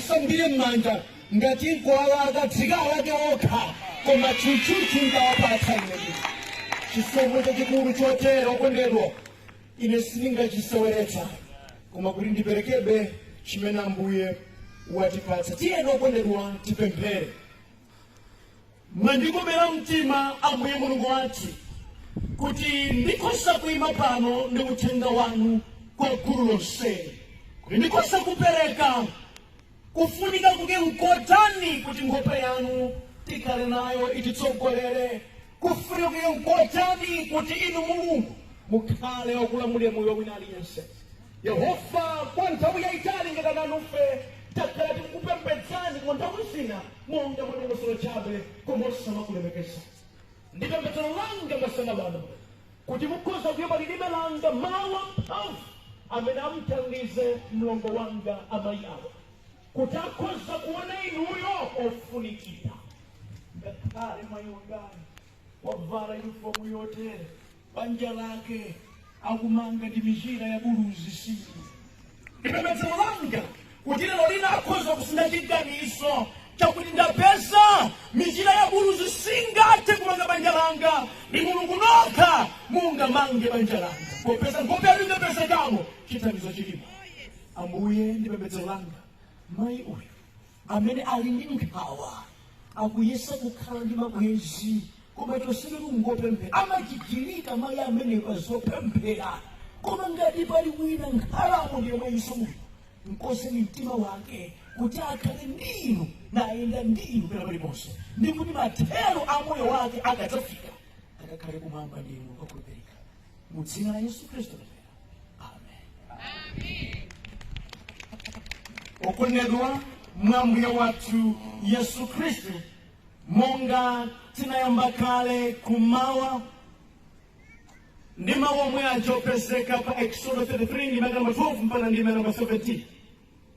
asambire mmanja ngati nkwala akatsika ake okha koma chuchuchu ndawapatsa ine chisomo chachikulu chotero okondedwa ine sindingachiseweretsa koma kuti ndiperekebe chimene Ambuye watipatsa. Tiyeni okondedwa tipemphere. Mwandikomera mtima Ambuye Mulungu wathu kuti ndikhoza kuyima pano ndi uthenga wanu kwa gulu lonse, kuti ndikhoza kupereka kufunika kuke nkotani kuti nkhope yanu tikhale nayo ititsogolere, kufunika kuke nkotani kuti inu Mulungu mukhale okulamulira moyo wina aliyense. Yehova kwa nthawi yayitali ngati nanufe takhala tikukupembedzani kwa nthawi zina monga mwadongosolo chabe komanso makulemekeza. Ndi pembedzero langa masana bano kuti mukhoza kuyamba lilime langa mawu amphamvu amene amuthandize mlongo wanga amayi awa kuti akhoza kuona inuyo ofunikira. Ngakhale mayi wangani wavala uniform yotere banja lake akumanga ndi mijira ya buluzi sili. Ndi pembedzero langa kuti lero lina akhoza kusinda chiganizo chakuti ndapeza mijira ya buluzi singathe kumanga banja langa, ndi Mulungu nokha mungamange banja langa popeza nkhope yanu ingapezekamo chithandizo chilipo. Ambuye ndi pembedzero langa mayi uyu amene ali ndi nkhawa akuyesa kukhala ndi mabwenzi koma chonsecho kungopemphera, amachigirika mayi amene pazopemphera koma ngati pali wina nkhalamo ndi yomwe isomuyo nkoseni mtima wake kuti akhale ndinu nayenda ndinu pena paliponse, ndi kuti mathero a moyo wake akadzafika akakhale kumwamba ndinu okhulupirika. Mu dzina la Yesu Khristu lero, amen. Okondedwa mwa Ambuye wathu Yesu Khristu, monga tinayamba kale kumawa ndi mawu omwe achopezeka pa Exodo 33 ndi makamaka 12 mpaka ndi makamaka 17,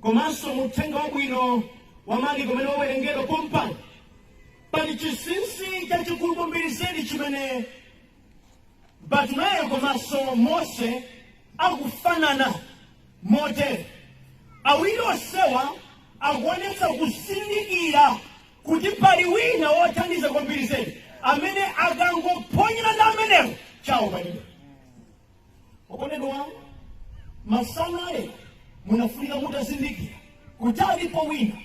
komanso muthenga wabwino wa Marko umene wawerengedwa kompani pali chinsinsi chachikulu kwambiri zedi chimene Bartumeyo komanso Mose akufanana motere. Awiri onsewa akuonetsa kuzindikira kuti pali wina wothandiza kwambiri zedi amene akangoponyera ndi amenewo chawo palibe. Okondedwa masana lero munafunika mutazindikira kuti alipo wina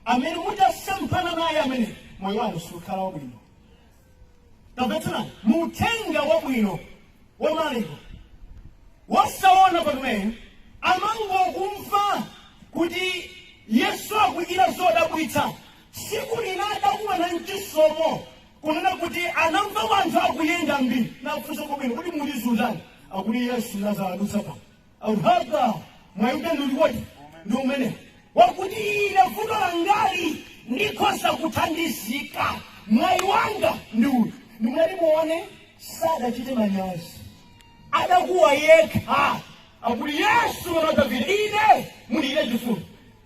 amene mutasamphana naye amene moyo wanu sukhala wabwino. Tamvetserani, muthenga wabwino wa Marko wasaona Bartumeyo amangokumva kuti Yesu akuchita zodabwitsa. Siku lina adakumana mchisomo kunena kuti anamva wanthu akuyenda mbiri nafunsa kwabwino kuti muli zutani, akuti Yesu nazadutsa pano auhaka mwayuda ndiuliwoti ndi umene wakuti ine vuto langali ndikhoza kuthandizika, mwayi wanga ndi uyu. Ndimulati muone sadachite manyazi, adakuwa yekha akuti Yesu mwana wa Davide ine mundiyire chifundo.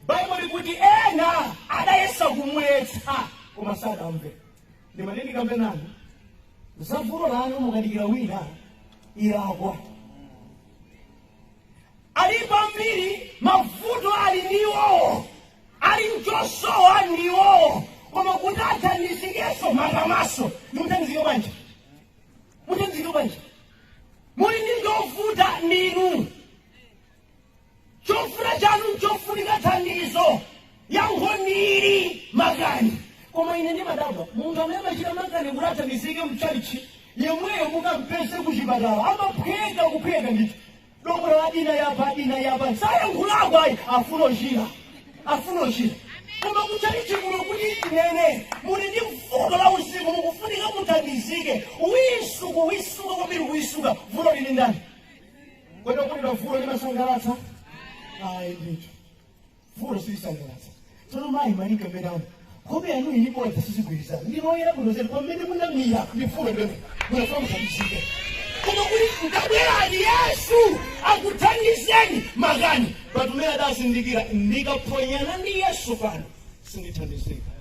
Baibulo likuti ena adayesa kumwetsa koma sadamve. Ndimati ndikamve nanu za vuto lanu mukadikira wina ilakwa. Alipo ambiri mavuto ali ndiwo, ali mchosowa ndiwo, koma kuti athandizikenso makamaso ndimuthandizike banja. Muthandizike banja muli ndi chovuta ndinu, chofuta chanu chofunika thandizo yankhoniri makani. Koma ine ndimadabwa munthu amene amachita makani kuti athandizike mchalichi yemweyo mukampeze kuchipatala amaphweka kuphweka ndithu dokolo adina yapa sayankhulako ayi afuna njira koma kuchalichi kuno kuti nene muli ndi vuto la usiku mukufunika muthandizike wisuka kwambiri kuyisuka. Vuto lili ndani? Kwenda kuti vuto limasangalatsa? Ayi ndithu vuto silisangalatsa. Tsono mayi malinga mbedano nkhope yanu ilipo sizigwirizana ndinoyera kuno zedi pamene munamira ndifulo ndene munafuna muthandizike. Koma kuti mkabwerani Yesu akuthandizeni makani. Bartumeyo adazindikira ndikaponyana ndi Yesu pano sindithandizika.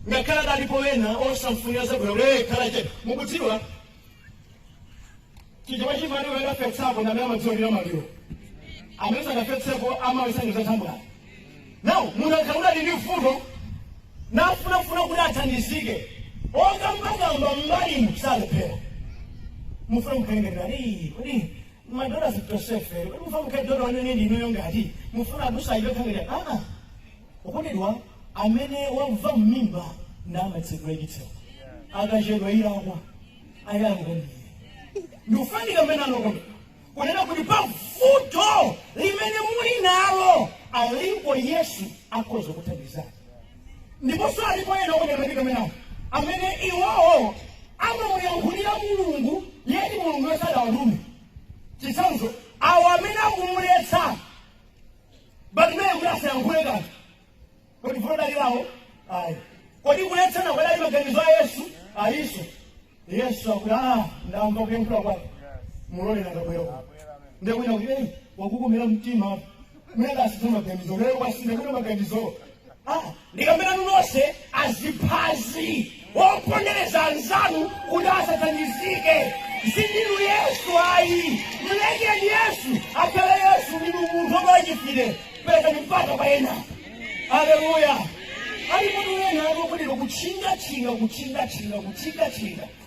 Ngakhale adalipo wena osamfunira zabwino khala chete. Mukudziwa chichwa chimene wekafetsapo ndamene amadzionera maliro amene sakafetsepo amawisangiza thambwala. Now, munakaula ndi fundo nafuna kuti athandizike. Okambagamba mbali musalephera. Mufuna mukayendera kodi madora zitosefe. Kodi mufuna mukayendera wanene ndino ngati. Mufuna adusayibe kangera. Okondedwa amene wamva mmimba ndamatsedwa ichitsewa. Akachedwa ilakwa. Ayanga ndiye. Ndikufanika mmene anokonda. Kunena kuti pavuto limene muli nalo alipo Yesu akhoza kuthandizani. Ndiponso alipo ena okondedwa mmene amene iwowo amamuyankhulira Mulungu yeti Mulungu sadawatume. Chitsanzo awo amene akumuletsa Bartimeyo kuti asayankhule kanthu. Kodi vuto lilawo? Ayi. Kodi kuletsana kwadali maganizo a Yesu? Ayiso. Yesu akuti ndamva kuyankhula kwake. Mulole nakabwera. Ndekuina kuti wakukomera mtima. Mwenda asituma maganizo. Lero kwasinde kuna maganizo. Ndikamena nonse aziphazi. Wopondereza anzanu kuti asathandizike. Sindinu Yesu ayi. Mulekeni Yesu. Akhale Yesu ndi munthu wachifire. Pereka mpata kwa ena. Haleluya. Ali munthu wena akukudira kuchinga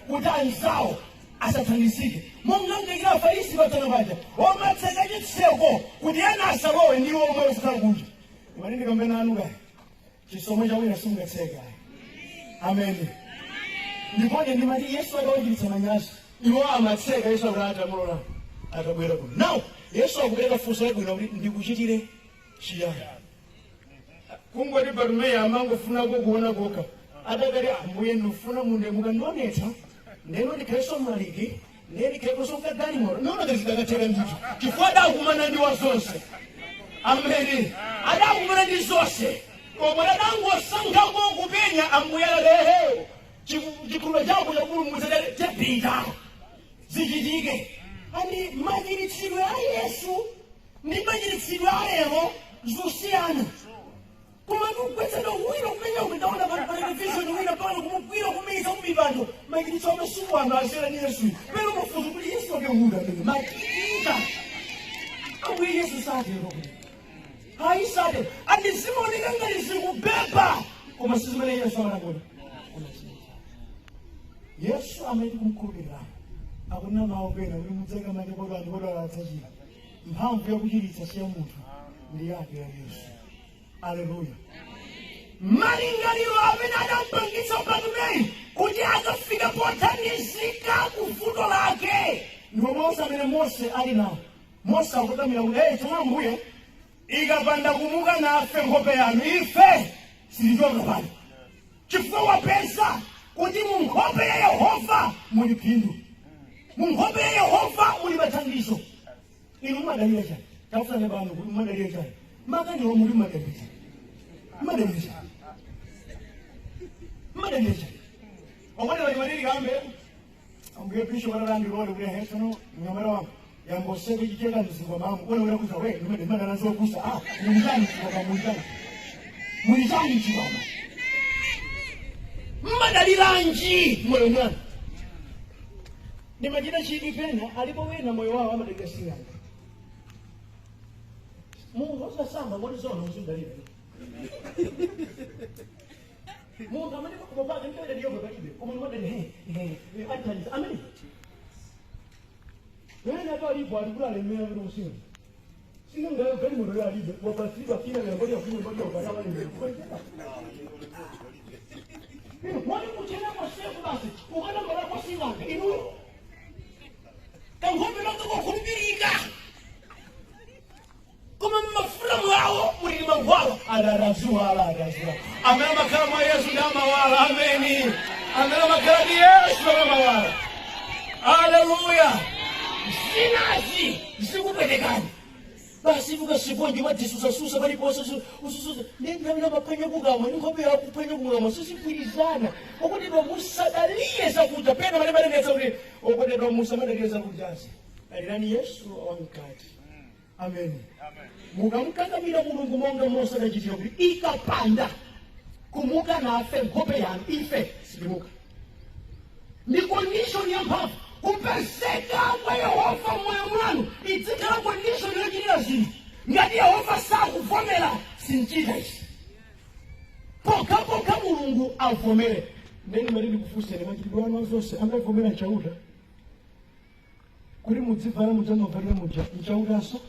kuti anzawo asathandizike. Monga ngekira Afarisi batana baja. Omatseka chitseko kuti ena asalowe ndiwo omwe osakhala kunja. Imanini kambena anuka. Chisomo cha wina sungatseka. Amen. Ndipone ndimati Yesu akawachititsa manyazi. Iwo amatseka Yesu akulata mulola. Akabwera kuno. Now, Yesu akubwera funso labwino kuti ndikuchitire chiyani. Kungoti Bartimeyo amangofuna kukuona kokha. Adakali ambuye ndifuna munde mukandionetsa. Ndeno ndikheso maliki. Ndeni kheso mkadali moro. Nona kazidakatera ndito. Chifukwa adakumana ndi wazonse. Amen. Adakumana ndi zonse. Koma adangosankhako kupenya ambuye lehe. Chikulu chako chakulu chapita. Zichitike. Ani machiritsidwe a Yesu ndi machiritsidwe a lero zosiyana. Koma kukwetsa wina kumenya kudaona pa television wina pano kumugwira kumeza kumibando machiritso amasuku ano asera ni Yesu. Pero mufuzu kuti Yesu akehunda pene machitika. Ambuye Yesu sadero. Hayi sadero. Andi simoni ngangali sikubeba. Koma sizimene Yesu anakona. Yesu ameti kumkhulupirira. Akuna maopera uri mutseka manje kwa vanhu vodavatachira. Mphamvu yakuchiritsa siya munthu ndi yake ya Yesu. Haleluya. Malingaliro amene adampangitsa Bartimeyo kuti azafika pothandizika kuvuto lake. Ndipo Mose amene Mose ali nawo. Mose akutamira kuti tsono Ambuye ikapanda kumuka nafe nkhope yanu ife silichoka pano. Chifukwa wapeza kuti mu nkhope ya Yehova muli phindu. Mu nkhope ya Yehova muli mathandizo. Inu madalira chani. Tafuna bano kuti madalira chani. Makaniwo muli madalira. Madalira. Omwana wali madalira kambe. Ambuye pisho walandi role kule hesono nyamara wangu. Yambosebe chicheka nzingwa mamu. Wale wale kuza we. Nimada nazo kusa. Mulizani chibaba mulizani. Mulizani chibaba. Madalira nji. Moyo mwana. Ni majina chidi pena. Alipo wena moyo wao madalira singa. Mungu osasamba ngoni zona uzindalira. Mungu amene kubaba ngende ndiyo bakaibe. Koma ngode atani. Amen. Wewe na bali bwa ndula le mena ngo usinga. Singa ngayo kali mu ya libe. Wa pasiba kina ya ngode kuno ngode kwa bali le. Wani kuchena kwa sefu basi. Ukana mara kwa singa. Inu. Kangombe ndo kukumbirika. Kama mafuramu wao mulima wao adarazua. Amena makama Yesu ndama wala. Ameni. Amena makama Yesu ndama wala. Haleluya. Sinazi zikupelekani. Basi vuka siponji wati susa bali posa ususa nenda bila mapenya kugama ningobe ya kupenya kugama sisi kuilizana okuti ndo musadalie za kuja pena bale neza uri okuti ndo musamadalie za kujazi alirani Yesu wankati. Amen. Mukamkangamira Mulungu monga Mose adachitira kuti ikapanda kumuka nafe nkhope yanu ife silimuka. Ndi condition ya mphamvu kupezeka kwa Yehova moyo mwanu idzikhala condition yochitira zinthu. Ngati Yehova sakuvomera sinchita isi poka mulungu avomere. Ndeni malini kufuseni machitidwe anu zonse amavomera nchauta kuri mudzivala mudzanovalira muja nchautaso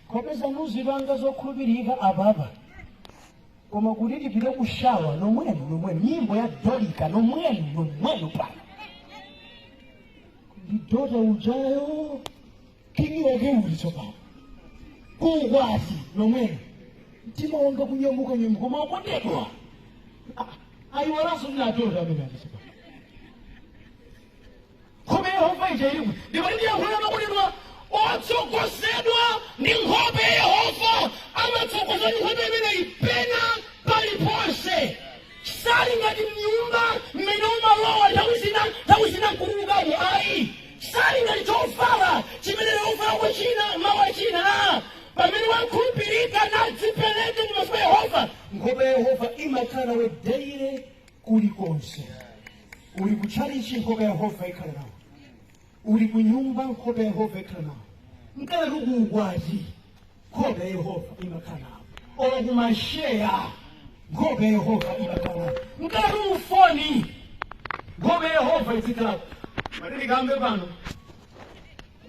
kwapeza nuzivanga zokhulupirika ababa koma kuti tipite kushawa nomwenu nyimbo ya Dolika nomwenu pano ndidota ujayo kingi wake ulitso pano kukwati nomwenu mtima wanga kunyamuka nyimbo koma akondedwa ayiwalaso ndinatota amene atisipa kome Yehova ijairiku ndimalindiyahulira makondedwa otsogozedwa ndi nkhope ya Yehova amatsogozwa ndi nkhope imene ipenya paliponse sali ngati mnyumba mmene umalowa nthawi zina nkulukamo ayi sali ngati chovala chimene Yehova wakuchina mawa china pamene wakhulupirika nadzipereke ndi maso a Yehova nkhope ya Yehova imakhala nawe daily kulikonse. Uli kuchalichi nkhope ya Yehova ikhala nawe, uli kunyumba nkhope ya Yehova ikhala nawe, nkala lukugwazi nkhope ya Yehova imakhala nawe, ola kumasheya nkhope ya Yehova imakhala nawe, nkala lufoni nkhope ya Yehova izikhala nawe. Matili kambe pano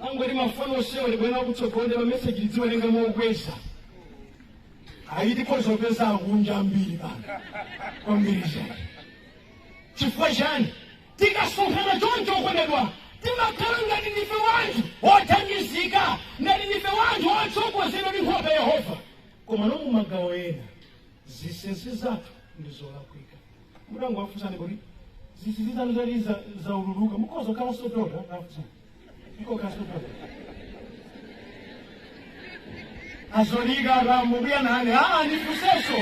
angweli mafoni osewa libwena kutsogonde ma message lidziwa lenga mwokwesa ayiti kozo pesa akunja mbili pano kwa mbili zake chifukwa chani tikasonkhana choncho okondedwa timakhala ngati ndife wanthu othandizika ngati ndife wanthu otsogozedwa ndi nkhope ya Yehova koma nomwe magawo ena zisisi zathu ndi zolakwika. Mutango wafusani kuti zisisi zanu zali zaululuka mukhoza khala sodota afusani iko kasodota azolika ramubuya nani nifuseso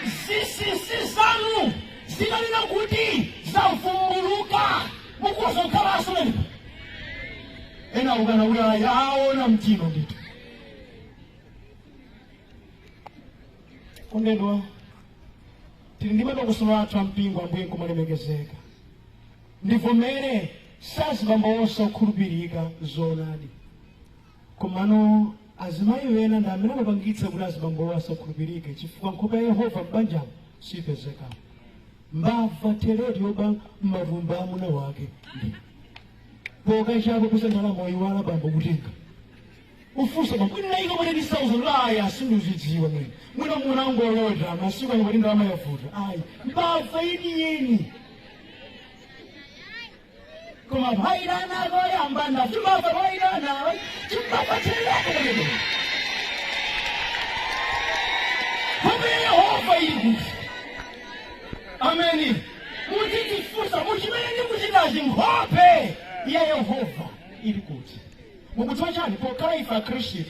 zisisi zanu zinalina kuti zavumbuluka mukhoza khala asoni ena ukana uya yaona mtima ndito kondedwa tili ndi madokosolo athu ampingo ambuye nkumalemekezeka ndivomere sazibambo onse okhulupirika zoonadi komano azimayi wena ndi amene amapangitsa kuti azibambo onse okhulupirike chifukwa nkhope ya Yehova m'banjamo sipezeka mbava tereri yoba m'matumba amuna wake ndi poka chako pesa ndalama oyiwala bambo kutenga ufusa bambo inaika mwene 10,000 laya sinduzidziwa mwene mwina munangolota masiku anyamati ndalama yavuta ayi mbava yeni koma bhairana goyamba ndachimava bhairana chimbava chelako mwene nkhope ya Yehova ili ameni mutichifusa muchimene ndikuchitachi nkhope ya Yehova ili kuti mukudziwa chani pokhala ife akhristu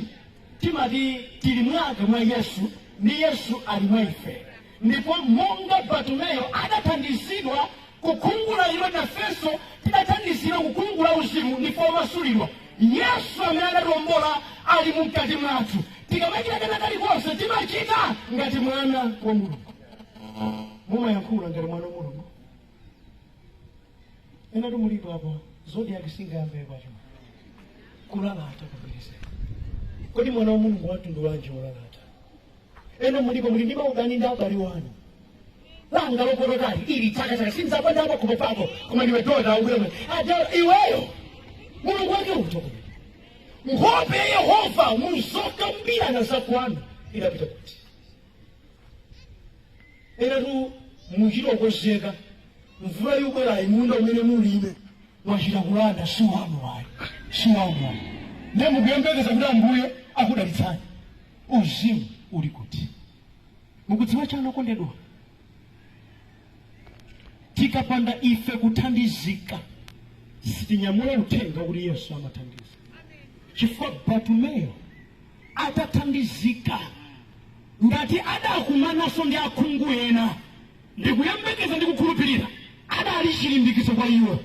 timati tili mwake mwa Yesu ndi Yesu ali mwa ife ndipo monga Bartumeyo adathandizidwa kukhungula iwe nafenso tidathandizidwa kukhungula uzimu ndipo omasulidwa Yesu amene adatiwombola ali mukati mwathu tikamachita kena kalikonse timachita ngati mwana wa Mulungu mumayankhula ngati mwana wa Mulungu ena tumulipo apo zodi yakisingambe kwacho kulalata kabisa kodi mwana wa Mulungu watundu wanji wolalata ena mulipo muli ndi maudani ndi abale wanu langa lokolokali ili chaka sinzakwenda apo kupo pako koma ndiwe doda ubweme iweyo Mulungu wake utoko nkhope ya Yehova muzoka mbirana zakwanu idapita kuti ena tu muchilokozeka mvula yubwerayi munda umene mulime mwachita kulanda siwanu ayi ne mukuyembekeza kuti Ambuye akudalitsani uzimu uli kuti mukudziwa chano kondedwa tikapanda ife kuthandizika sitinyamula uthenga kuti Yesu amathandiza chifukwa Bartumeyo atathandizika ngati adakumanaso ndi akhungu ena ndikuyembekeza ndi kukhulupirira adali chilimbikiso kwa iwo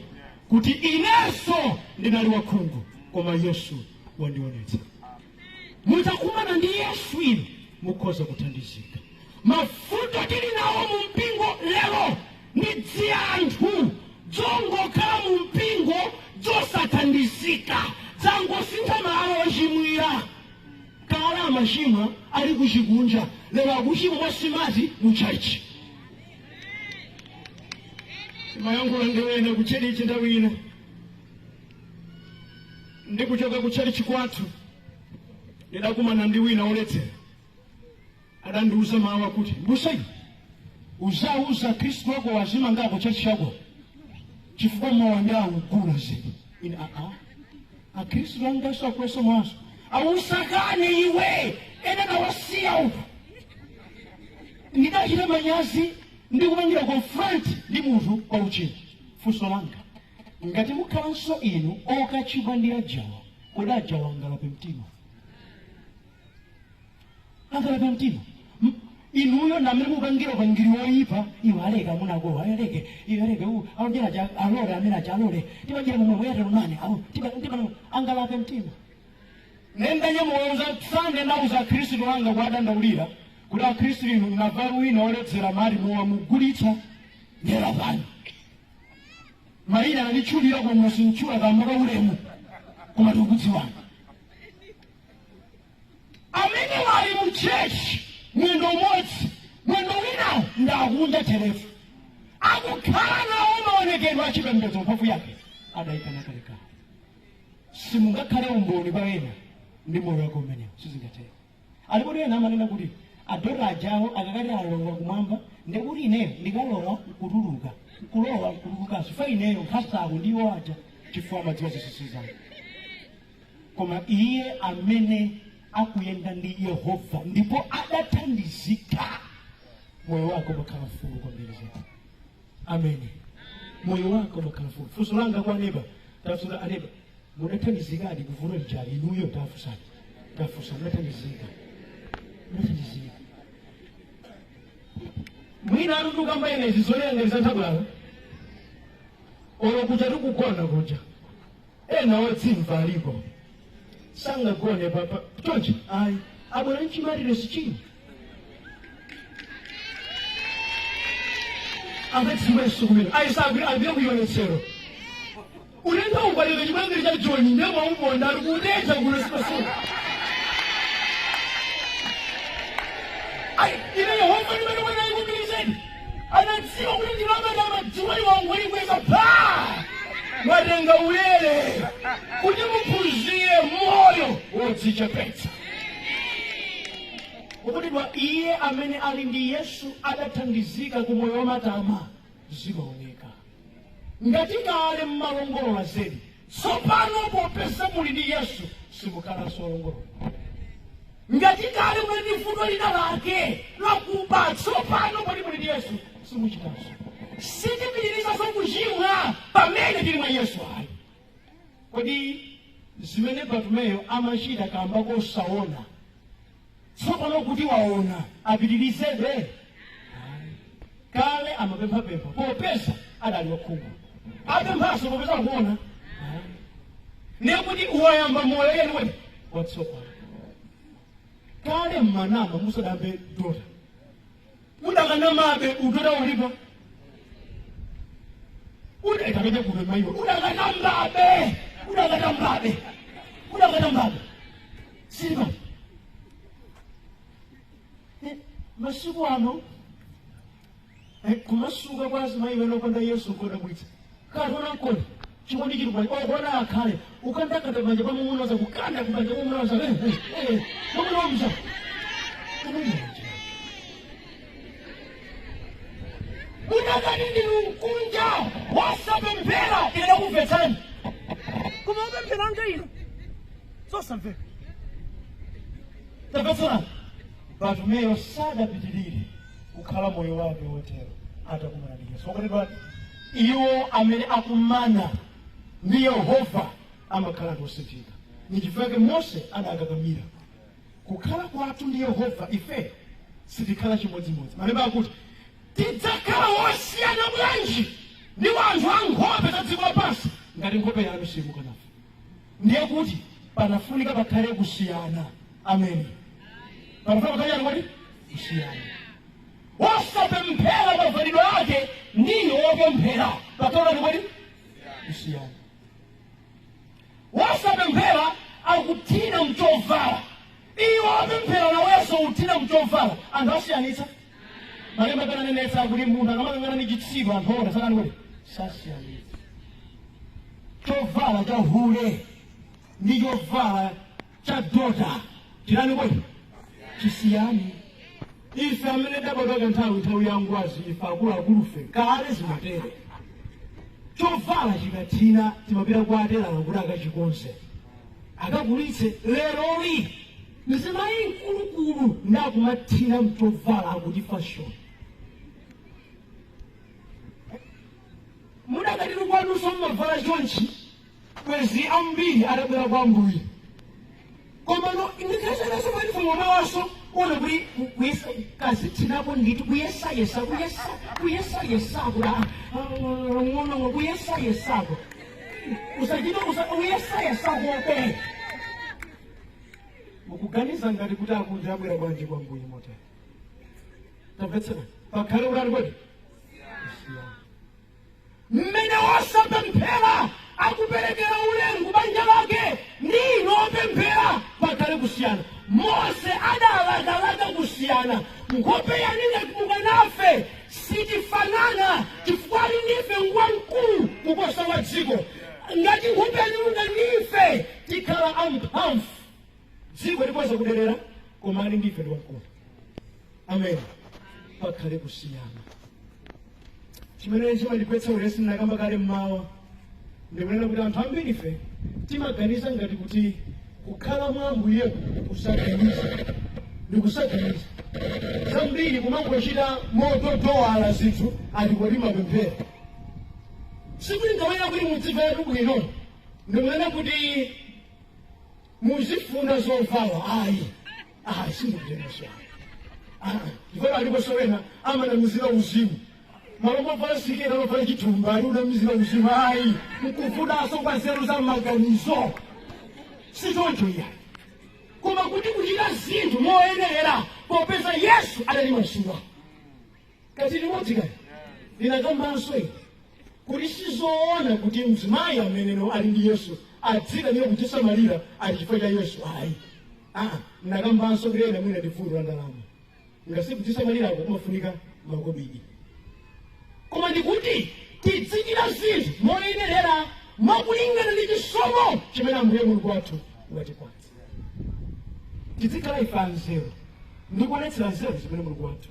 kuti inenso ndinali wakhungu koma Yesu wandionetsa mutakumana ndi Yesu inu mukhoza kuthandizika mafuto tili nawo mu mpingo lero ndi dziyanthu dzongokhala mu mpingo dzosathandizika dzangosintha malo ochimwira kala amashimwa ali kuchikunja lero akuchimwa mwasimati muchaichi simayangula ndiwene kuchedi ichi ndawina ndikuchoka kuchedi chikwatu ndidakumana ndiwina oletsera adandiuza mawa kuti mbusai uzauza Kristo wako wazima ngako church chako chifukwa mawanda ukula zedi ine Kristo anga so kweso mwaso ausakane iwe ena na wasia upo ndidachita manyazi ndikumangira confront ndi munthu kwa uchini funso langa ngati mukhalanso inu okachibwa ndi ajawa kodi ajawa angalape mtima angalape mtima inuyo namene mupangira upangiri woyipa iwo aleka munagowa aleke alonjera alole amene aja alole tipanjira mumwete lumane tipa angalape mtima nenda nyamuwauza sande ndauza Khristu wanga kwadandaulira kuti Khristu inu navaru wina oledzera mali muwamugulitsa nyera pano maina ananichulira kwa musinchula kambaka ulemu kumatugudzi wanga amene wali mu church mwendo umodzi mwendo wina ndakunja terefu akukhala nawo maonekedwe achipembedzo mphamvu yake adayikana kalekale simungakhale umboni pa ena ndi moyo wako umenewo sizingatero alipoti ena amanena kuti adora ajawo akakati alowa kumwamba ndikuti ineyo ndikalowa kutuluka kulowa kutulukaso fa ineyo nkhasako ndiwo aja chifukwa amadziwa zisisi zangu koma iye amene akuyenda ndi Yehova ndipo adathandizika moyo wako makhala mfumu kwambiri zetu ameni moyo wako makhala mfumu funso langa kwa neba tafuna aneba mudathandizikadi kuvulo lijali inuyo tafusa mudathandizika mwina arutuka mbaine zizolenga zantabwala olokuja tukugona kuja ena otsimva aliko sanga gone papa tonje ai abona nchimarire sichini abatsimwe sukumira ai sabri abye kuyonetsero ulenda ubalele chimangiri cha John ndemo umbonda rukudeza kulesipaso ai ile Yehova ndimene mwana ikubilizeni anatsiwa kuti ndilamba madziwa wangu ikweza pa marenga ulele kuti muphunzire moyo wodzichepetsa ukutidwa iye amene ali ndi Yesu adathandizika ku moyo wamatama zimaoneka ngati kale mmalongolola zedi tsopano popeza muli ndi Yesu simukhala solongolola ngati kale muli ndi vuto lina lake lakuba tsopano muli ndi Yesu simuchitanso sitipitiriza zokuchimwa pamene tili mwa Yesu ali kodi zimene Bartumeyo amachita kamba kosaona tsopano kuti waona apitirizebe kale amapempha popeza adali wakhungu apemphaso popeza kuona nekuti uwayamba moyo yenu watsopano kale mmanama musadambe dota udakanamabe udota ulipo udakaje kuno mayiwa udakatambabe siba masiku ano kumasuka kwazi mayiwa nokonda Yesu koda bwitsa katona nkoni chikondi chiri kwani okona akhale ukandakata manje pamunoza kukanda kubanja pamunoza pamunoza unakani ndi unkunja wasapemphera ila kumvetsani koma upemphera anga ino zosamvera tapetsana Bartumeyo sadapitirire kukhala moyo wake wotero atakumana ndi Yesu okutidwa iwo amene akumana ndi Yehova amakhala ngosinthika nichifukwa Mose adakakamira kukhala kwathu ndi Yehova ife sitikhala chimodzimodzi malemba akuti tidzakhala wosiyana bwanji ndi wanthu ankhope za dziko lapansi ngati nkhope yanu simukanafa ndiye kuti panafunika pakhale kusiyana ameni panafunika pakhale kuti kusiyana wasapemphera mavalidwe ake ndiyo wopemphera patola ni kuti kusiyana wasapemphera akuthina mchovala iwo apemphera nawenso uthira kuchovala anthu asiyanitsa malemba kananenetsa kuti munthu akamakangana ndi chitsiru anthu ora sakani kuti sasiyanitsa chovala cha hule ndi chovala cha dota tirani kuti chisiyani. Ife amene tabadwaka nthawi ya ngwazi ife akuluakulufe kale zimatere chovala chikathina timapita kwa aterala kuti akachikonze akagulitse. Leroli mzimayi mkulukulu ndakumathina mchovala akuti fashion. Mudakatiri kwanuso mmavala chonchi kwezi ambiri atabwera kwa Ambuye koma no indikazanaso palipo mwana waso ona kuti kuyesa kazi tinapo nditi kuyesayesa kuda ngono kuyesayesako usachita uyesayesako pe mukuganiza ngati kuti akunja abwera bwanji kwa Ambuye mote tamvetsera pakhale urali kodi mmene wasapemphera akuperekera ulengu banja lake ndino opemphera pakhale kusiyana. Mose adalakalaka kusiyana nkhope yanine kumunga nafe sitifanana chifukwa ali ndife ngwa mkulu kuposa wa dziko. Ngati nkhope yanilunga ndife tikhala amphamvu dziko likoza kuderera koma ali ndife ndi wamkulu. Amen. Pakhale kusiyana. Chimene chimandipetsa ulesi ndinakamba kale mmawa ndikunena kuti anthu ambiri ife timaganiza ngati kuti kukhala mwa Ambuye kusaganiza ndikusaganiza zambiri kumangochita mododowala zinthu atikoti mapemphera sikuti ndawena kuti mudzimvera bwino ndikunena kuti muzifuna zovala ayi sindikutenaso ndifana aliposowena amanamizira uzimu malombo pasikira lofala chitumba ali unamizira uzimu ayi mkufunaso kwa nzeru za maganizo sichoncho iya koma kuti kuchita zinthu moyenera popeza Yesu adalimasula. Kati limodzi kaya linakambanso kuti sizoona kuti mzimayi ameneno ali ndi Yesu adzika niyo kutisamalira ali chifukwa cha Yesu ayi nakambanso kuti ena mwina ndifundo la ndalama ngasi kutisamalirako kumafunika makobidi koma ndikuti tidzikira zinthu moyenera makulingana ndi chisomo chimene Ambuye Mulungu wathu watipatsa. Tidzikhala ife anzeru ndikuonetsera nzeru zimene Mulungu wathu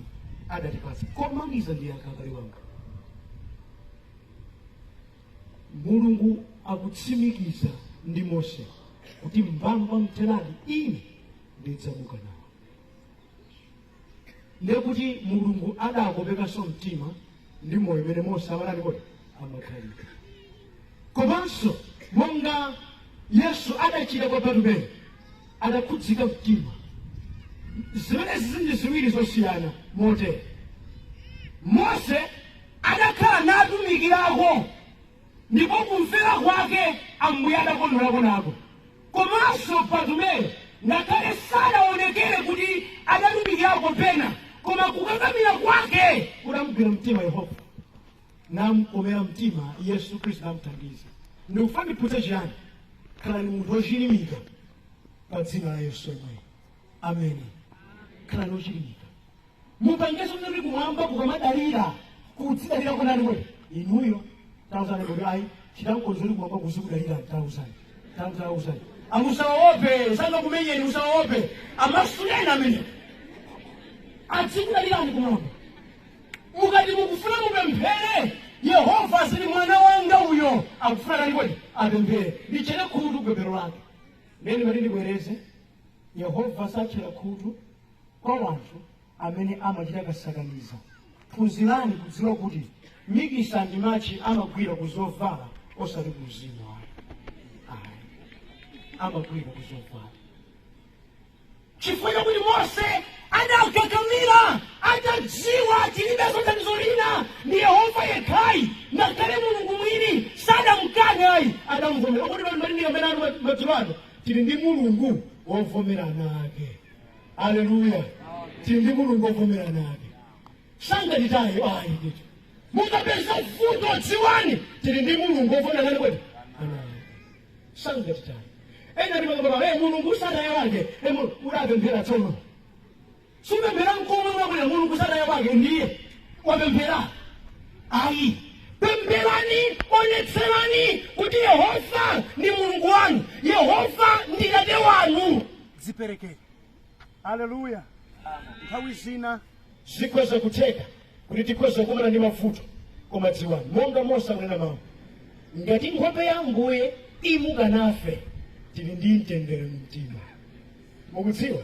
adatipatsa. Komaliza ndiye akabale wanga Mulungu akutsimikiza ndi Mose kuti mbamba mterali ine ndidzamuka nawo. Ndekuti Mulungu adakopekanso mtima ndi moyo imene Mose amalali kuti amakhalika. Komanso monga Yesu adachita kwa Barnabé adakhudzika mtima zimene zinthu ziwiri zosiyana mote Mose adakhala natumikirako ndipo kumvera kwake Ambuye adakondwerako nako. Komanso Barnabé ngakhale sadaonekere kuti adatumikirako pena koma kukakamira kwake kudamugwira mtima Yehova namkomera mtima Yesu Khristu namthandiza. Ndikufuna ndiputse chiyani khalani munthu wochilimika pa dzina la Yesu yemweyo. Amen. Khalani wochilimika mupangeso kuti kumwamba kukamadalira kudzidalira konani kwe inuyo tauzani kuti ayi chitankozoli kumwamba kuzikudalira tauzani amusawaope sanga kumenyeni musawaope amasuleni amene adzikudalirani kumwamba. Mukati mukufuna mupemphere Yehova azili mwana wanga uyo akufuna nani kodi apemphere ndichera khutu pemphero lake. Neni mali ndibwereze Yehova sachera khutu kwa wanthu amene amachita kasakaniza. Phunzirani kudziwa kuti mikisa ndi machi amagwira kuzovala osati kuzimu amagwira kuzovala. Chifukwa kuti Mose adakakamira adadziwa tilibezo thandizo lina ndi Yehova yekhayi ngakhale Mulungu mwini sadamkane adamvomera kuti pali amene ali madzulano tili ndi Mulungu wovomerana nake. Haleluya. Tili ndi Mulungu wovomerana nake sangatitayo ayi ndithu mukapeza fundo dziwani tili ndi Mulungu wovomerana nake sangatitayo. ena ndi makababa mulungu sadaya wake udapemphera tsono supemphera mkomwe mwabwera mulungu sadaya wake ndiye wapemphera ayi pempherani onetserani kuti Yehova ndi mulungu wanu, Yehova ndi tate wanu. Ziperekeni. Haleluya. Nthawi zina zikhoza kutheka kuti tikhoza kukumana ndi mavuto koma dziwani monga Mose akunena mawu, ngati nkhope ya Ambuye imukanafe tili ndi mtendere mumtima. Mukudziwa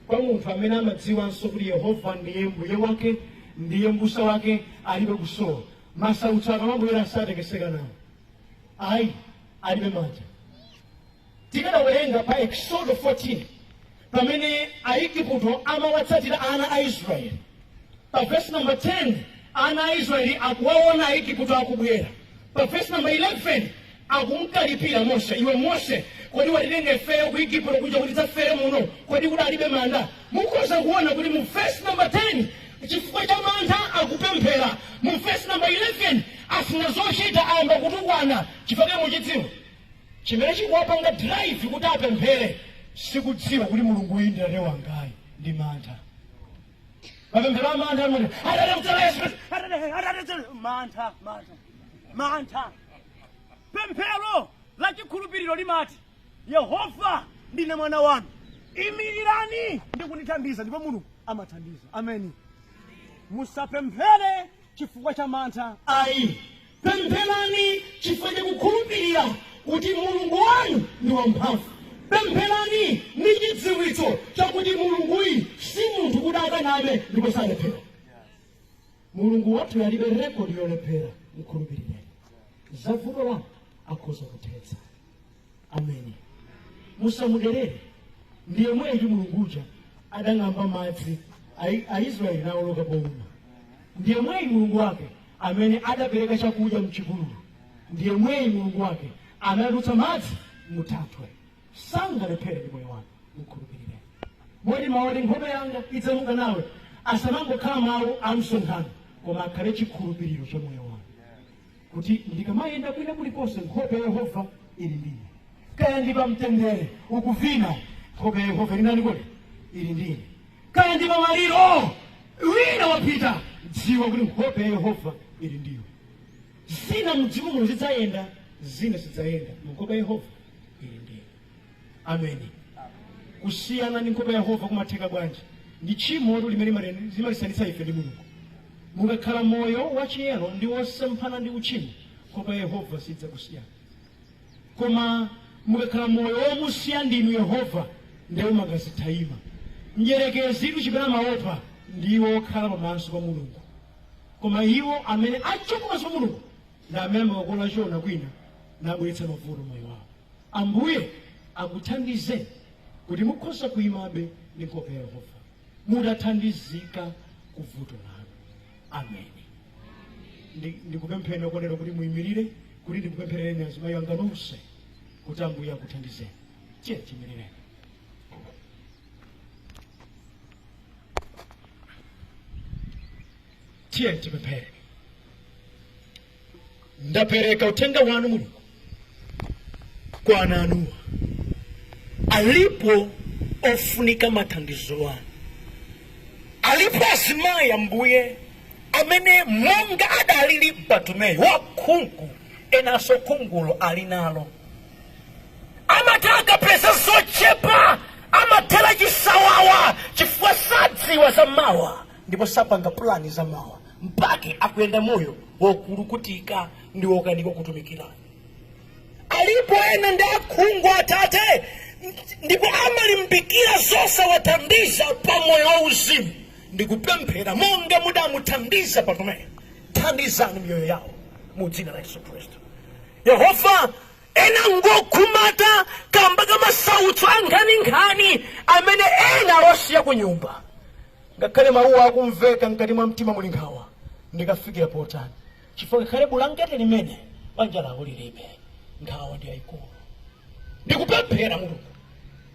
kwa munthu amene amadziwanso kuti Yehova ndiye mbuye wake, ndiye mbusa wake, alibe kusowa, masautso akamabwera satekeseka nawo, ayi alibe mantha. Tikadawerenga pa Exodo 14 pamene Aigupto amawatsatira ana a Israeli, pa verse number 10 ana a Israeli akuwaona Aigupto akubwera. Pa verse number 11 akumkalipira Mose, iwe Mose kodi watitenga ifeyo ku Igupto kuja kuti tidzafere muno, kodi kudalibe manda? Mukhoza kuona kuti mu verse number 10 chifukwa cha mantha akupemphera. Mu verse number 11 asina zochita ayamba kutukwana chifukwa muchidziwa chimene chikuwapanga drive kuti apemphere sikudziwa kuti mulungu uyu ndi tate wangayi ndi mantha. Mapemphero amantha mantha. Pemphero la chikhulupiriro limati Yehova ndine mwana wanu, imirirani ndi kundithandiza ndipo mulungu amathandiza. Ameni. Musapemphere chifukwa cha mantha. Ayi, pempherani chifukwa cha kukhulupirira kuti mulungu wanu ndi wamphamvu. Pempherani ndi chidziwitso chakuti mulungu uyu si munthu kuti akaname ndipo salephera. Mulungu wathu alibe rekodi yolephera. Mkhulupirireni zavuto lanu akhoza kuthetsa. Ameni. Musamuderere. Ndiye mweyi mulungu uja adang'amba madzi Aisraeli nawoloka bwino. Ndiye mweyi mulungu wake amene adapereka chakudya mchipululu. Ndiye mweyi mulungu wake anadutsa madzi muthathwe. Sangalephere ndi moyo wake. Mkhulupirireni. Modi mawu nkhope yanga idzamuka nawe asamangokhala mawu amsonkhano koma akhale chikhulupiriro cha moyo wanu kuti ndikamayenda kwina kulikonse nkhope ya Yehova ili ndine. Kaya ndi pamtendere ukuvina nkhope ya Yehova ili ndani kodi ili ndine. Kaya ndi pamaliro wina wapita dziwa kuti nkhope ya Yehova ili ndiwe. Zina mdziko muno zidzayenda zina zidzayenda nkhope ya Yehova ili ndiwe. Ameni. Kusiyana ndi nkhope ya Yehova kumatheka bwanji? Ndi tchimo limene limalisanitsa ife ndi mulungu. Mukakhala moyo wachiyero ndi wosemphana ndi uchimo, nkhope ya Yehova sidzakusiyana. Koma mukakhala moyo womusiya ndinu Yehova ndiwo mukazithayima. Njerekezi kuchipera maopa ndiwo okhala pamaso pa mulungu. Koma iwo amene achoka pa mulungu ndi amene amakola chona kwina nabweretsa mavuto moyo wawo. Ambuye akuthandize kuti mukhoza kuyimabe ndi nkhope ya Yehova, mutathandizika kuvuto lanu. Ameni. Ndikupemphera konero kuti muyimirire kuti ndikupempherereni azimayi anga nonse kuti Ambuye akuthandizeni. Tiye tiyimirire. Tiye tipemphere. Ndapereka uthenga wanu mulungu kwa ana anuwa. Alipo ofunika mathandizo wanu. Alipo azimayi Ambuye amene monga adalili Bartumeyu wakhungu enaso khungulo ali nalo. Amataka pesa zochepa, amathera chisawawa chifukwa sadziwa za mawa ndipo sapanga plani za mawa mpaka akuyenda moyo wokulukutika ndi wokanika kutumikirani. Alipo ena ndi akhungu atate ndipo amalimbikira zonse wathandiza pa moyo wauzimu. Ndikupemphera monga mudamuthandiza Bartumeyu, thandizani mioyo yawo mu dzina la Yesu Khristu. Yehova ena ngokhumata kamba kamasautso ankhani amene ena alosiya ku nyumba. Ngakhale mawuwa akumveka mkati mwa mtima muli nkhawa, ndikafikira potani chifukwa ngakhale bulangete limene banja lawo lilibe nkhawa ndi yayikulu. Ndikupemphera mulungu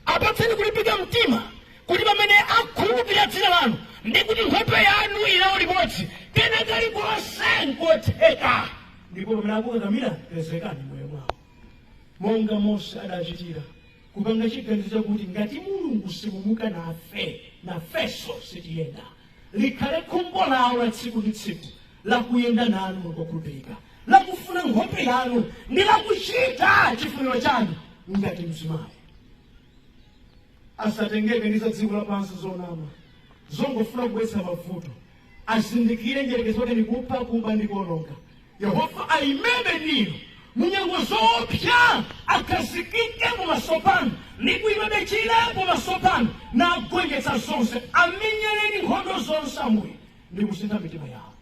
apatseni kulimbika mtima kuti pamene akhulupirira dzina lanu ndi kuti nkhope yanu ilawo limodzi kena kalikonse nkotheka ndipo pamene akukakamira pezekani moyo mwawo monga Mose adachitira kupanga chiganizo chakuti ngati mulungu simumuka nafenso sitiyenda, likhale khumbo lawo la tsiku ndi tsiku lakuyenda nanu mukukhulupirika, lakufuna nkhope yanu ndi lakuchita chifuniro chanu ngati mzimayi. Asatengeke ndi za dziko lapansi zonama zongofuna kubweretsa mavuto. Azindikire njelekezo kuti ndikupha, kumba ndi kuwononga. Yehova ayimebe ndinu munyengo zoopsa, akhazikike mumaso panu ndi kuyimebe chile mumaso panu na agonjetsa zonse, amenyereni nkhondo zonse Ambuye ndi kusintha mitima yawo.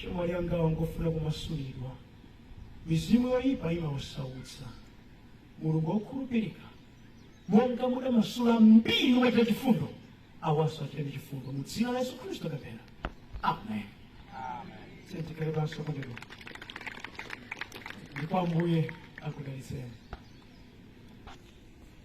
Chomwe liangawa ngofuna kumasulidwa, mizimu yoyipa imawasautsa. Mulungu wokhulupirika monga mudamasula mbiri wachita chifundo, awaso achiteni chifundo mu dzina la Yesu Khristu kapena. Amen. Sentikale banso kondero. Ndipo Ambuye akudalitseni.